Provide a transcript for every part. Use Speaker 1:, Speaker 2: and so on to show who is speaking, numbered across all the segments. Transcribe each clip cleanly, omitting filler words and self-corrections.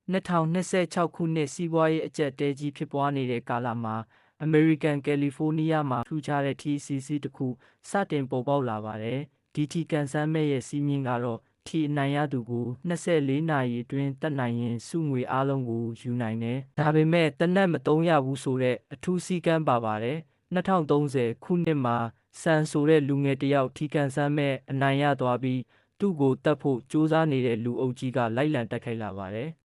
Speaker 1: 2026 ခုနှစ်စီးပွားရေးအကျပ်တဲကြီးဖြစ်ပွားနေတဲ့ကာလမှာအမေရိကန်ကယ်လီဖိုးနီးယားမှာထူးခြားတဲ့ထီအစီအစီတစ်ခုစတင်ပေါ်ပေါက်လာပါတယ်။ဒီထီကန်ဆန်းမဲ့ရဲ့စီးမြင့်ကတော့ထီအနိုင်ရသူကို24နာရီအတွင်းတက်နိုင်ရင်စုငွေအားလုံးကိုယူနိုင်တယ်။ဒါပေမဲ့တနက်မသုံးရဘူးဆိုတဲ့အထူးစည်းကမ်းပါပါတယ်။2030ခုနှစ်မှာဆန်ဆိုတဲ့လူငယ်တစ်ယောက်ထီကန်ဆန်းမဲ့အနိုင်ရသွားပြီးသူ့ကိုတက်ဖို့စူးစမ်းနေတဲ့လူအုပ်ကြီးကလိုက်လံတိုက်ခိုက်လာပါတယ်။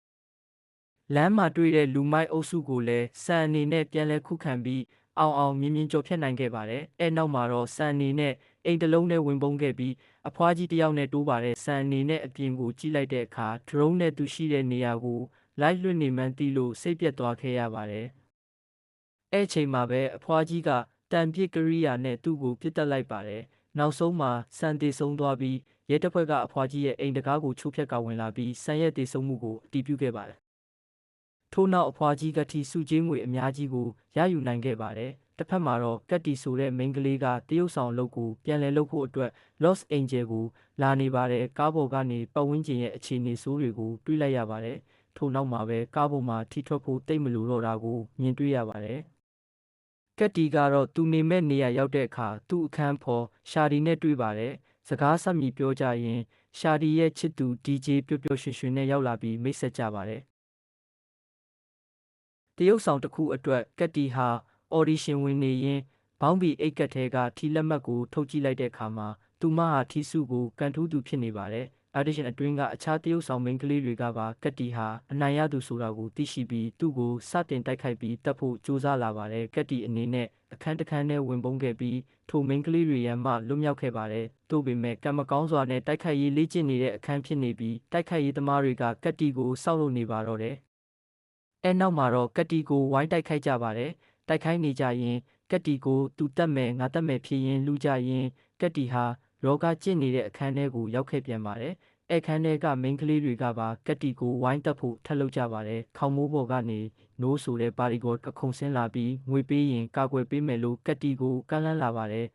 Speaker 1: လမ်းမှာတွေ့တဲ့လူမိုက်အုပ်စုကိုလည်းစံအနေနဲ့ပြန်လဲခုခံပြီးအောင်မြင်မြင်ကျော်ဖြတ်နိုင်ခဲ့ပါတယ်။အဲ့နောက်မှာတော့စံအနေနဲ့အိမ်တစ်လုံးနဲ့ဝင်ပုန်းခဲ့ပြီးအဖွားကြီးတစ်ယောက်နဲ့တိုးပါတယ်။စံအနေနဲ့အပြင်ကိုကြည့်လိုက်တဲ့အခါ drone နဲ့သူရှိတဲ့နေရာကိုလိုက်လွှတ်နေမှန်းသိလို့စိတ်ပြတ်သွားခဲ့ရပါတယ်။အဲ့ချိန်မှာပဲအဖွားကြီးကတံပြစ်ကရိယာနဲ့သူ့ကိုပြစ်တက်လိုက်ပါတယ်။နောက်ဆုံးမှာစံတေဆုံးသွားပြီးရဲတပ်ဖွဲ့ကအဖွားကြီးရဲ့အိမ်တကားကိုချိုးဖျက်ကဝင်လာပြီးစံရဲ့တေဆုံးမှုကိုအတည်ပြုခဲ့ပါတယ်။ထို့နောက်အဖွားကြီးကတိစုချင်းငွေအများကြီးကိုရယူနိုင်ခဲ့ပါတယ်။တစ်ဖက်မှာတော့ကတ်တီဆိုတဲ့မိန်းကလေးကတရုတ်ဆောင်လုပ်ကိုပြန်လည်လုပ်ဖို့အတွက် Los Angeles ကိုလာနေပါတယ်။ကားပေါ်ကနေပတ်ဝန်းကျင်ရဲ့အခြေအနေဆိုးတွေကိုတွေးလိုက်ရပါတယ်။ထို့နောက်မှာပဲကားပေါ်မှာထိထွက်ဖို့တိတ်မလို့တော့တာကိုမြင်တွေ့ရပါတယ်။ကတ်တီကတော့သူနေမဲ့နေရာရောက်တဲ့အခါသူ့အခန်းဖော်ရှာဒီနဲ့တွေ့ပါတယ်။စကားဆက်မြည်ပြောကြရင်ရှာဒီရဲ့ချစ်သူ DJ ပျော်ပျော်ရွှင်ရွှင်နဲ့ရောက်လာပြီးမိတ်ဆက်ကြပါတယ်။တရုတ်ဆောင်တစ်ခုအတွက်ကတ်တီဟာအော်ဒီရှင်ဝင်နေရင်ဘောင်းဘီအိတ်ကတ်ထဲကထီလက်မှတ်ကိုထုတ်ကြည့်လိုက်တဲ့အခါမှာသူမဟာထီစုကိုကန်ထူးသူဖြစ်နေပါတယ်။အော်ဒီရှင်အတွင်းကအခြားတရုတ်ဆောင်မိန်းကလေးတွေကပါကတ်တီဟာအနိုင်ရသူဆိုတာကိုသိရှိပြီးသူ့ကိုစတင်တိုက်ခိုက်ပြီးတပ်ဖို့ကြိုးစားလာပါတယ်။ကတ်တီအနေနဲ့အခန်းတစ်ခန်းထဲဝင်ပုန်းခဲ့ပြီးထိုမိန်းကလေးတွေရန်မှလွတ်မြောက်ခဲ့ပါတယ်။သို့ပေမဲ့ကံမကောင်းစွာနဲ့တိုက်ခိုက်ရေးလေ့ကျင့်နေတဲ့အခန်းဖြစ်နေပြီးတိုက်ခိုက်ရေးသမားတွေကကတ်တီကိုစောက်လုပ်နေပါတော့တယ်။အဲ့နောက်မှာတော့ကတ်တီကိုဝိုင်းတိုက်ခိုက်ကြပါတယ်။တိုက်ခိုက်နေကြရင်ကတ်တီကိုသူတက်မယ်ငါတက်မယ်ဖြစ်ရင်လူကြရင်ကတ်တီဟာရောဂါကျင့်နေတဲ့အခန်းထဲကိုရောက်ခဲ့ပြန်ပါတယ်။အခန်းထဲကမိန်းကလေးတွေကပါကတ်တီကိုဝိုင်းတက်ဖို့ထပ်လုပ်ကြပါတယ်။ခေါင်းမိုးပေါ်ကနေနိုးဆိုတဲ့ပါရီကိုအခုံဆင်းလာပြီးငွေပေးရင်ကာကွယ်ပေးမယ်လို့ကတ်တီကိုကမ်းလှမ်းလာပါတယ်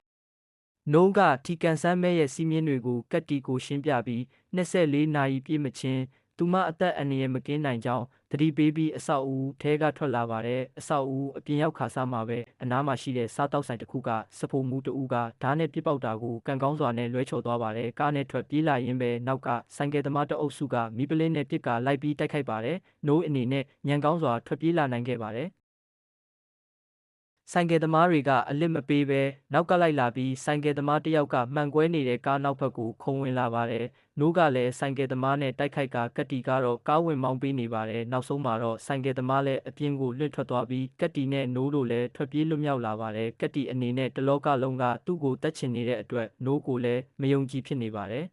Speaker 1: ။နိုးကထီကန်ဆန်းမဲရဲ့စီးမြင့်တွေကိုကတ်တီကိုရှင်းပြပြီး24နာရီပြည့်မချင်းသူမအသက်အန္တရာယ်မကင်းနိုင်ကြောင်းသတိပေးပြီးအဆောက်အဦထဲကထွက်လာပါတယ်။အဆောက်အဦအပြင်ရောက်ခါစားမှာပဲအနားမှာရှိတဲ့စားတောက်ဆိုင်တစ်ခုကစဖိုမူတဦးကဓာတ်နဲ့ပြစ်ပေါက်တာကိုကံကောင်းစွာနဲ့လွဲချော်သွားပါတယ်။ကားနဲ့ထွက်ပြေးလာရင်းပဲနောက်ကဆိုင်ကယ်သမားတအုပ်စုကမီးပလင်းနဲ့ပစ်ကလိုက်ပြီးတိုက်ခိုက်ပါတယ်။နိုးအနေနဲ့ညံကောင်းစွာထွက်ပြေးလာနိုင်ခဲ့ပါတယ်။ဆိုင်ကယ်သမားတွေကအလစ်မပေးဘဲနောက်ကလိုက်လာပြီးဆိုင်ကယ်သမားတစ်ယောက်ကမှန်ကွဲနေတဲ့ကားနောက်ဘက်ကိုခုံဝင်လာပါတယ်။နိုးကလည်းဆိုင်ကယ်သမားနဲ့တိုက်ခိုက်ကကတ်တီကတော့ကားဝင်မောင်းပေးနေပါတယ်။နောက်ဆုံးမှာတော့ဆိုင်ကယ်သမားလည်းအပြင်ကိုလွင့်ထွက်သွားပြီးကတ်တီနဲ့နိုးတို့လည်းထွက်ပြေးလွတ်မြောက်လာပါတယ်။ကတ်တီအနေနဲ့တလောကလုံးကသူ့ကိုတတ်ချင်နေတဲ့အတွက်နိုးကိုလည်းမယုံကြည်ဖြစ်နေပါတယ်။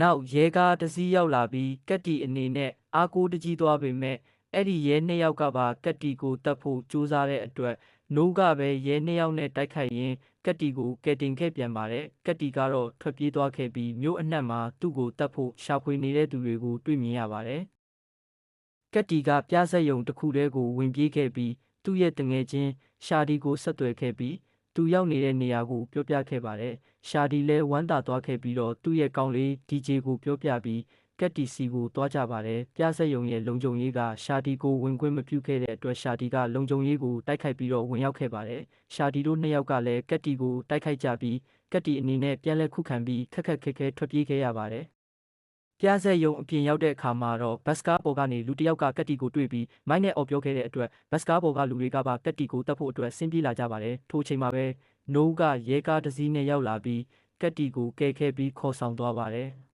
Speaker 1: နောက်ရဲကားတစ်စီးရောက်လာပြီးကတ်တီအနေနဲ့အားကိုးတကြီးသွားပေမဲ့အဲ့ဒီရဲနှစ်ယောက်ကပါကတ်တီကိုတတ်ဖို့ကြိုးစားတဲ့အတွက်နိုးကပဲရဲနှစ်ယောက်နဲ့တိုက်ခိုက်ရင်းကတ်တီကိုကယ်တင်ခဲ့ပြန်ပါတယ်။ကတ်တီကတော့ထွက်ပြေးသွားခဲ့ပြီးမြို့အနှံ့မှာသူ့ကိုတတ်ဖို့ရှာဖွေနေတဲ့သူတွေကိုတွေ့မြင်ရပါတယ်။ကတ်တီကပြားဆက်ယုံတစ်ခုတည်းကိုဝင်ပြေးခဲ့ပြီးသူ့ရဲ့တငယ်ချင်းရှာဒီကိုဆက်သွယ်ခဲ့ပြီးသူရောက်နေတဲ့နေရာကိုပြောပြခဲ့ပါတယ်။ရှာဒီလည်းဝမ်းသာသွားခဲ့ပြီးတော့သူ့ရဲ့ကောင်းလေး DJ ကိုပြောပြပြီးကတ်တီစီကိုတွားကြပါတယ်။ပြားဆက်ယုံရဲ့လုံခြုံရေးကရှာဒီကိုဝင်ခွင့်မပြုခဲ့တဲ့အတွက်ရှာဒီကလုံခြုံရေးကိုတိုက်ခိုက်ပြီးတော့ဝင်ရောက်ခဲ့ပါတယ်။ရှာဒီတို့နှစ်ယောက်ကလည်းကတ်တီကိုတိုက်ခိုက်ကြပြီးကတ်တီအနေနဲ့ပြန်လဲခုခံပြီးခက်ခက်ခဲခဲထွက်ပြေးခဲ့ရပါတယ်။ပြားဆက်ယုံအပြင်ရောက်တဲ့အခါမှာတော့ဘတ်စကားပေါ်ကနေလူတစ်ယောက်ကကတ်တီကိုတွေ့ပြီးမိုင်းနဲ့အော်ပြောခဲ့တဲ့အတွက်ဘတ်စကားပေါ်ကလူတွေကပါကတ်တီကိုတတ်ဖို့အတွက်ဆင်းပြေးလာကြပါတယ်။ထိုအချိန်မှာပဲနိုးကရဲကားတစ်စီးနဲ့ရောက်လာပြီးကတ်တီကိုကယ်ခဲ့ပြီးခေါ်ဆောင်သွားပါတယ်။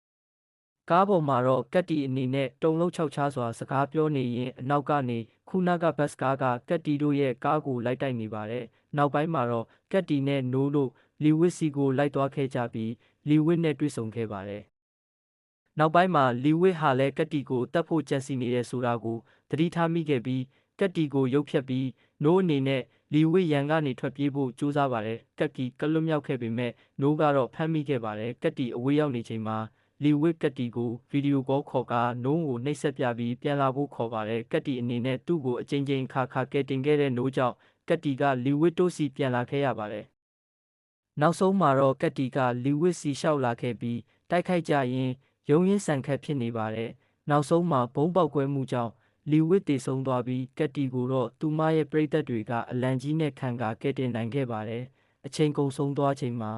Speaker 1: ကားပေါ်မှာတော့ကတ်တီအနေနဲ့တုံလုံးချောက်ချားစွာစကားပြောနေရင်အနောက်ကနေခုနကဘတ်စကားကကတ်တီတို့ရဲ့ကားကိုလိုက်တိုက်နေပါတယ်။နောက်ပိုင်းမှာတော့ကတ်တီနဲ့နိုးတို့လီဝစ်စီကိုလိုက်သွားခဲ့ကြပြီးလီဝစ်နဲ့တွေ့ဆုံခဲ့ပါတယ်။နောက်ပိုင်းမှာလီဝစ်ဟာလည်းကတ်တီကိုတတ်ဖို့ကြံစီနေတဲ့ဆိုတာကိုသတိထားမိခဲ့ပြီးကတ်တီကိုရုပ်ဖြတ်ပြီးနိုးအနေနဲ့လီဝစ်ရန်ကနေထွက်ပြေးဖို့ကြိုးစားပါတယ်။ကတ်တီကလွတ်မြောက်ခဲ့ပေမဲ့နိုးကတော့ဖမ်းမိခဲ့ပါတယ်။ကတ်တီအဝေးရောက်နေချိန်မှာလီဝစ်ကတ်တီကိုဗီဒီယိုကောခေါ်ကနိုးကိုနှိပ်စက်ပြပြီးပြန်လာဖို့ခေါ်ပါတယ်။ကတ်တီအနေနဲ့သူ့ကိုအချိန်ချင်းခါကယ်တင်ခဲ့တဲ့နိုးကြောင့်ကတ်တီကလီဝစ်တို့စီပြန်လာခဲ့ရပါတယ်။နောက်ဆုံးမှာတော့ကတ်တီကလီဝစ်စီလျှောက်လာခဲ့ပြီးတိုက်ခိုက်ကြရင်ရုံးရင်းဆန်ခတ်ဖြစ်နေပါတယ် နောက်ဆုံးမှာဘုံပေါက်ကွဲမှုကြောင့်လီဝစ်တည်ဆုံးသွားပြီးကက်တီကိုတော့သူမရဲ့ပရိသတ်တွေကအလံကြီးနဲ့ခံကာကဲတင်နိုင်ခဲ့ပါတယ်အချိန်ကုန်ဆုံးသွားချိန်မှာ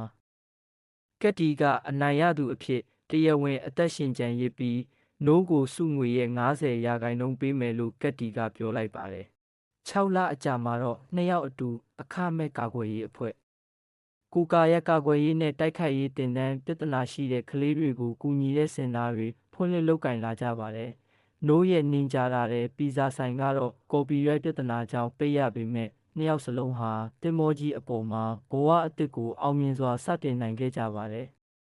Speaker 1: ကက်တီကအနိုင်ရသူအဖြစ်တရားဝင်အသက်ရှင်ကျန်ရစ်ပြီးနိုးကိုစုငွေရဲ့90%ပေးမယ်လို့ကက်တီကပြောလိုက်ပါတယ်6 လအကြာမှာတော့2 ယောက်အတူအခမဲ့ကာကွယ်ရေးအဖွဲ့ကိုကာရဲ့ကာကွယ်ရေးနဲ့တိုက်ခိုက်ရေးတင်တန်းပြဿနာရှိတဲ့ကလေးတွေကိုကူညီတဲ့စင်တာတွေဖွင့်လှစ်လုပ်ကင်လာကြပါတယ်။နိုးရဲ့နင်ကြတာတဲ့ပီဇာဆိုင်ကတော့ကော်ပီရိုက်ပြဿနာကြောင့်ပိတ်ရပေမဲ့နှစ်ယောက်စလုံးဟာတင်မောကြီးအပေါ်မှာဘဝအသစ်ကိုအောင်မြင်စွာစတင်နိုင်ခဲ့ကြပါတယ်